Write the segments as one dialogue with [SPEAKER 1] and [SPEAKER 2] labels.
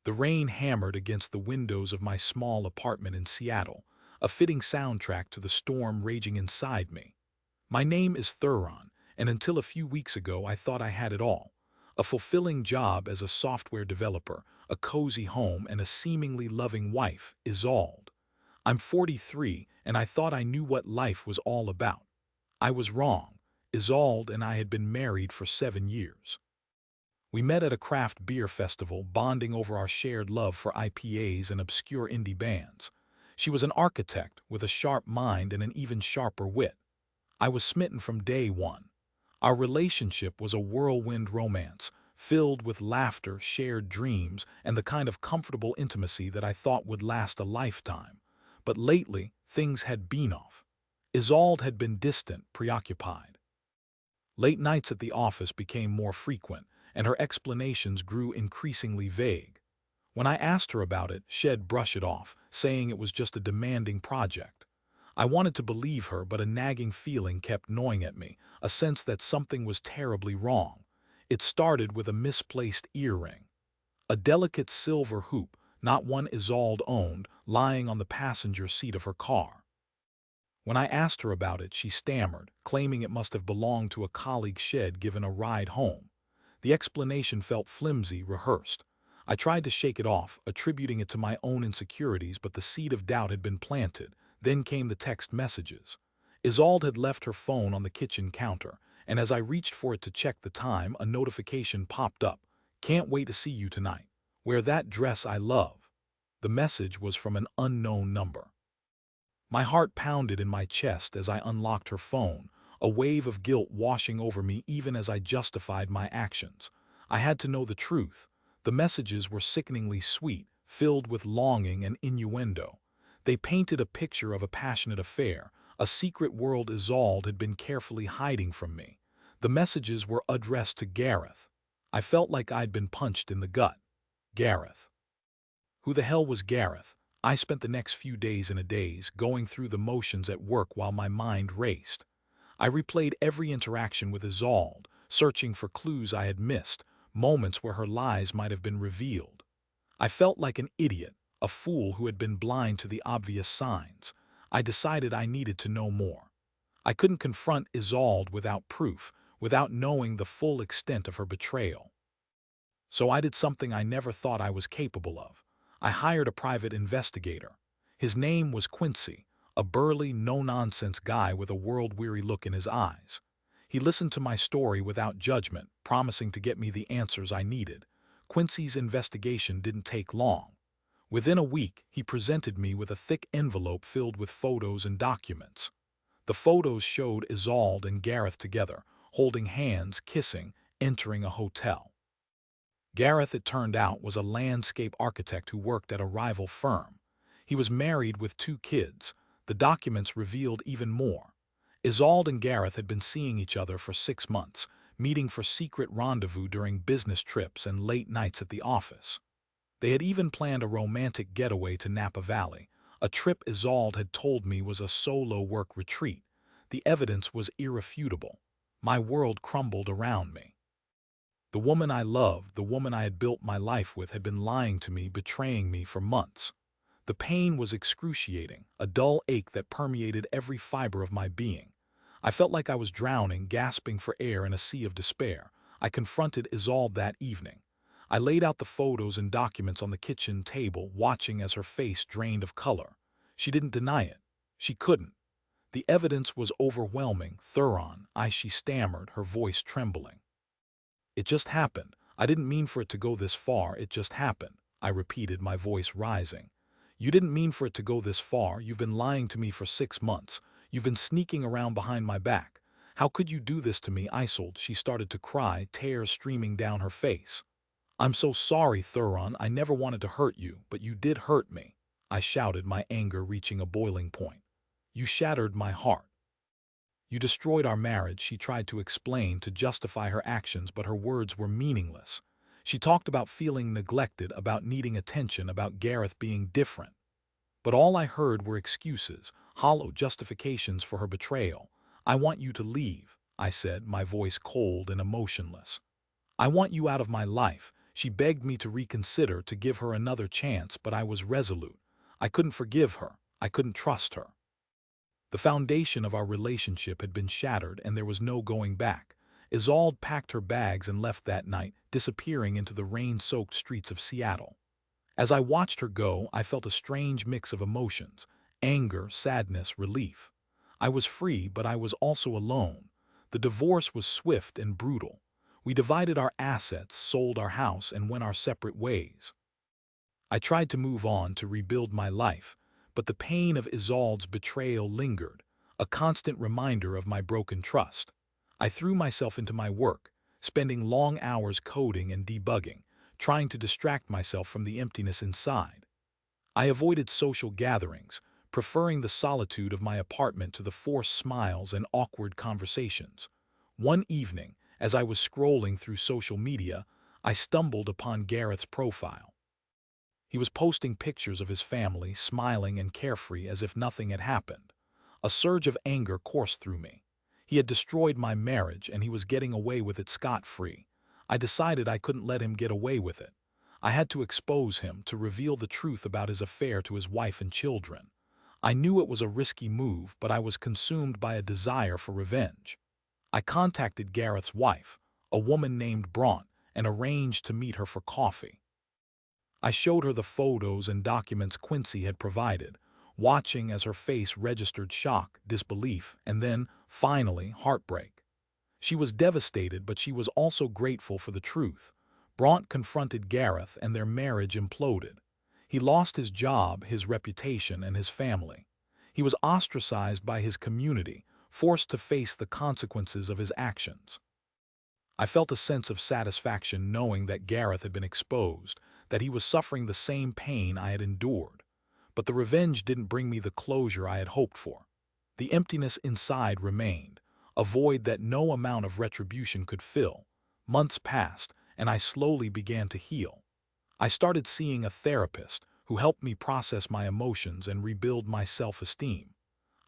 [SPEAKER 1] The rain hammered against the windows of my small apartment in Seattle, a fitting soundtrack to the storm raging inside me. My name is Theron, and until a few weeks ago I thought I had it all. A fulfilling job as a software developer, a cozy home, and a seemingly loving wife, Isolde. I'm 43, and I thought I knew what life was all about. I was wrong. Isolde and I had been married for 7 years. We met at a craft beer festival, bonding over our shared love for IPAs and obscure indie bands. She was an architect with a sharp mind and an even sharper wit. I was smitten from day one. Our relationship was a whirlwind romance, filled with laughter, shared dreams, and the kind of comfortable intimacy that I thought would last a lifetime. But lately, things had been off. Isolde had been distant, preoccupied. Late nights at the office became more frequent, and her explanations grew increasingly vague. When I asked her about it, she'd brush it off, saying it was just a demanding project. I wanted to believe her, but a nagging feeling kept gnawing at me, a sense that something was terribly wrong. It started with a misplaced earring. A delicate silver hoop, not one Isolde owned, lying on the passenger seat of her car. When I asked her about it, she stammered, claiming it must have belonged to a colleague she'd given a ride home. The explanation felt flimsy, rehearsed. I tried to shake it off, attributing it to my own insecurities, but the seed of doubt had been planted. Then came the text messages. Isolde had left her phone on the kitchen counter, and as I reached for it to check the time, a notification popped up. "Can't wait to see you tonight. Wear that dress I love." The message was from an unknown number. My heart pounded in my chest as I unlocked her phone, a wave of guilt washing over me even as I justified my actions. I had to know the truth. The messages were sickeningly sweet, filled with longing and innuendo. They painted a picture of a passionate affair, a secret world Isolde had been carefully hiding from me. The messages were addressed to Gareth. I felt like I'd been punched in the gut. Gareth. Who the hell was Gareth? I spent the next few days in a daze, going through the motions at work while my mind raced. I replayed every interaction with Isolde, searching for clues I had missed, moments where her lies might have been revealed. I felt like an idiot, a fool who had been blind to the obvious signs. I decided I needed to know more. I couldn't confront Isolde without proof, without knowing the full extent of her betrayal. So I did something I never thought I was capable of. I hired a private investigator. His name was Quincy, a burly, no-nonsense guy with a world-weary look in his eyes. He listened to my story without judgment, promising to get me the answers I needed. Quincy's investigation didn't take long. Within a week, he presented me with a thick envelope filled with photos and documents. The photos showed Isolde and Gareth together, holding hands, kissing, entering a hotel. Gareth, it turned out, was a landscape architect who worked at a rival firm. He was married with 2 kids. The documents revealed even more. Isolde and Gareth had been seeing each other for 6 months, meeting for secret rendezvous during business trips and late nights at the office. They had even planned a romantic getaway to Napa Valley, a trip Isolde had told me was a solo work retreat. The evidence was irrefutable. My world crumbled around me. The woman I loved, the woman I had built my life with, had been lying to me, betraying me for months. The pain was excruciating, a dull ache that permeated every fiber of my being. I felt like I was drowning, gasping for air in a sea of despair. I confronted Isolde that evening. I laid out the photos and documents on the kitchen table, watching as her face drained of color. She didn't deny it. She couldn't. The evidence was overwhelming. "Theron, she stammered, her voice trembling. "It just happened. I didn't mean for it to go this far. It just happened," I repeated, my voice rising. "You didn't mean for it to go this far. You've been lying to me for 6 months. You've been sneaking around behind my back. How could you do this to me, Isolde?" She started to cry, tears streaming down her face. "I'm so sorry, Theron. I never wanted to hurt you, but you did hurt me," I shouted, my anger reaching a boiling point. "You shattered my heart. You destroyed our marriage," she tried to explain, to justify her actions, but her words were meaningless. She talked about feeling neglected, about needing attention, about Gareth being different. But all I heard were excuses, hollow justifications for her betrayal. "I want you to leave," I said, my voice cold and emotionless. "I want you out of my life." She begged me to reconsider, to give her another chance, but I was resolute. I couldn't forgive her. I couldn't trust her. The foundation of our relationship had been shattered, and there was no going back. Isolde packed her bags and left that night, disappearing into the rain-soaked streets of Seattle. As I watched her go, I felt a strange mix of emotions: anger, sadness, relief. I was free, but I was also alone. The divorce was swift and brutal. We divided our assets, sold our house, and went our separate ways. I tried to move on, to rebuild my life, but the pain of Isolde's betrayal lingered, a constant reminder of my broken trust. I threw myself into my work, spending long hours coding and debugging, trying to distract myself from the emptiness inside. I avoided social gatherings, preferring the solitude of my apartment to the forced smiles and awkward conversations. One evening, as I was scrolling through social media, I stumbled upon Gareth's profile. He was posting pictures of his family, smiling and carefree as if nothing had happened. A surge of anger coursed through me. He had destroyed my marriage, and he was getting away with it scot-free. I decided I couldn't let him get away with it. I had to expose him, to reveal the truth about his affair to his wife and children. I knew it was a risky move, but I was consumed by a desire for revenge. I contacted Gareth's wife, a woman named Bront, and arranged to meet her for coffee. I showed her the photos and documents Quincy had provided, watching as her face registered shock, disbelief, and then, finally, heartbreak. She was devastated, but she was also grateful for the truth. Bront confronted Gareth, and their marriage imploded. He lost his job, his reputation, and his family. He was ostracized by his community, forced to face the consequences of his actions. I felt a sense of satisfaction knowing that Gareth had been exposed, that he was suffering the same pain I had endured. But the revenge didn't bring me the closure I had hoped for. The emptiness inside remained, a void that no amount of retribution could fill. Months passed, and I slowly began to heal. I started seeing a therapist who helped me process my emotions and rebuild my self-esteem.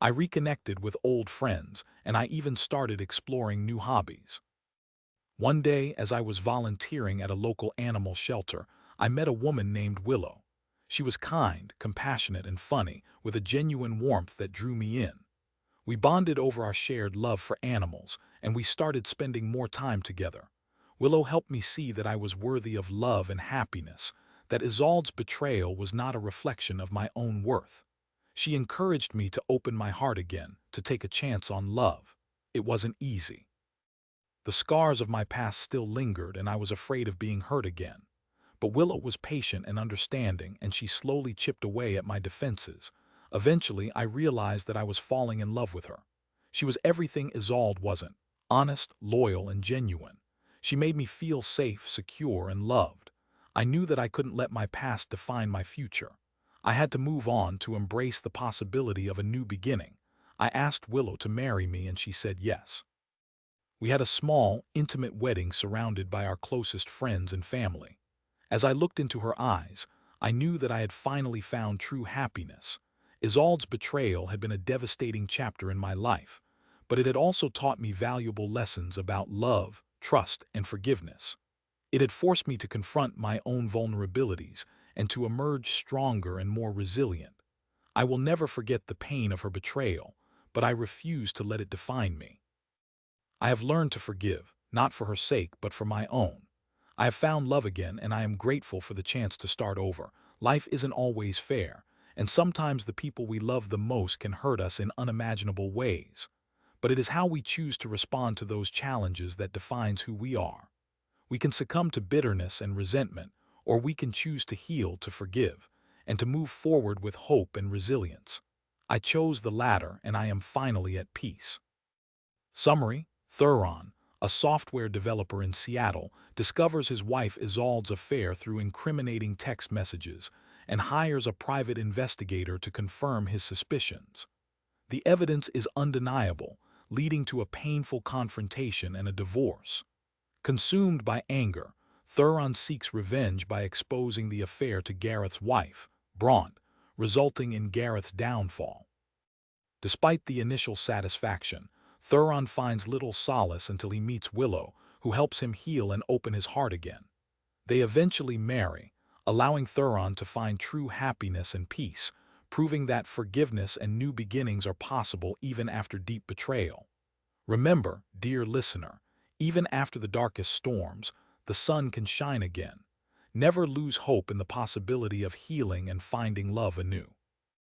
[SPEAKER 1] I reconnected with old friends, and I even started exploring new hobbies. One day, as I was volunteering at a local animal shelter, I met a woman named Willow. She was kind, compassionate, and funny, with a genuine warmth that drew me in. We bonded over our shared love for animals, and we started spending more time together. Willow helped me see that I was worthy of love and happiness, that Isolde's betrayal was not a reflection of my own worth. She encouraged me to open my heart again, to take a chance on love. It wasn't easy. The scars of my past still lingered, and I was afraid of being hurt again. But Willow was patient and understanding, and she slowly chipped away at my defenses. Eventually, I realized that I was falling in love with her. She was everything Isolde wasn't: honest, loyal, and genuine. She made me feel safe, secure, and loved. I knew that I couldn't let my past define my future. I had to move on, to embrace the possibility of a new beginning. I asked Willow to marry me, and she said yes. We had a small, intimate wedding surrounded by our closest friends and family. As I looked into her eyes, I knew that I had finally found true happiness. Isolde's betrayal had been a devastating chapter in my life, but it had also taught me valuable lessons about love, trust, and forgiveness. It had forced me to confront my own vulnerabilities and to emerge stronger and more resilient. I will never forget the pain of her betrayal, but I refuse to let it define me. I have learned to forgive, not for her sake, but for my own. I have found love again, and I am grateful for the chance to start over. Life isn't always fair, and sometimes the people we love the most can hurt us in unimaginable ways. But it is how we choose to respond to those challenges that defines who we are. We can succumb to bitterness and resentment, or we can choose to heal, to forgive, and to move forward with hope and resilience. I chose the latter, and I am finally at peace. Summary: Theron, a software developer in Seattle, discovers his wife Isolde's affair through incriminating text messages and hires a private investigator to confirm his suspicions. The evidence is undeniable, leading to a painful confrontation and a divorce. Consumed by anger, Theron seeks revenge by exposing the affair to Gareth's wife, Bront, resulting in Gareth's downfall. Despite the initial satisfaction, Theron finds little solace until he meets Willow, who helps him heal and open his heart again. They eventually marry, allowing Theron to find true happiness and peace, proving that forgiveness and new beginnings are possible even after deep betrayal. Remember, dear listener, even after the darkest storms, the sun can shine again. Never lose hope in the possibility of healing and finding love anew.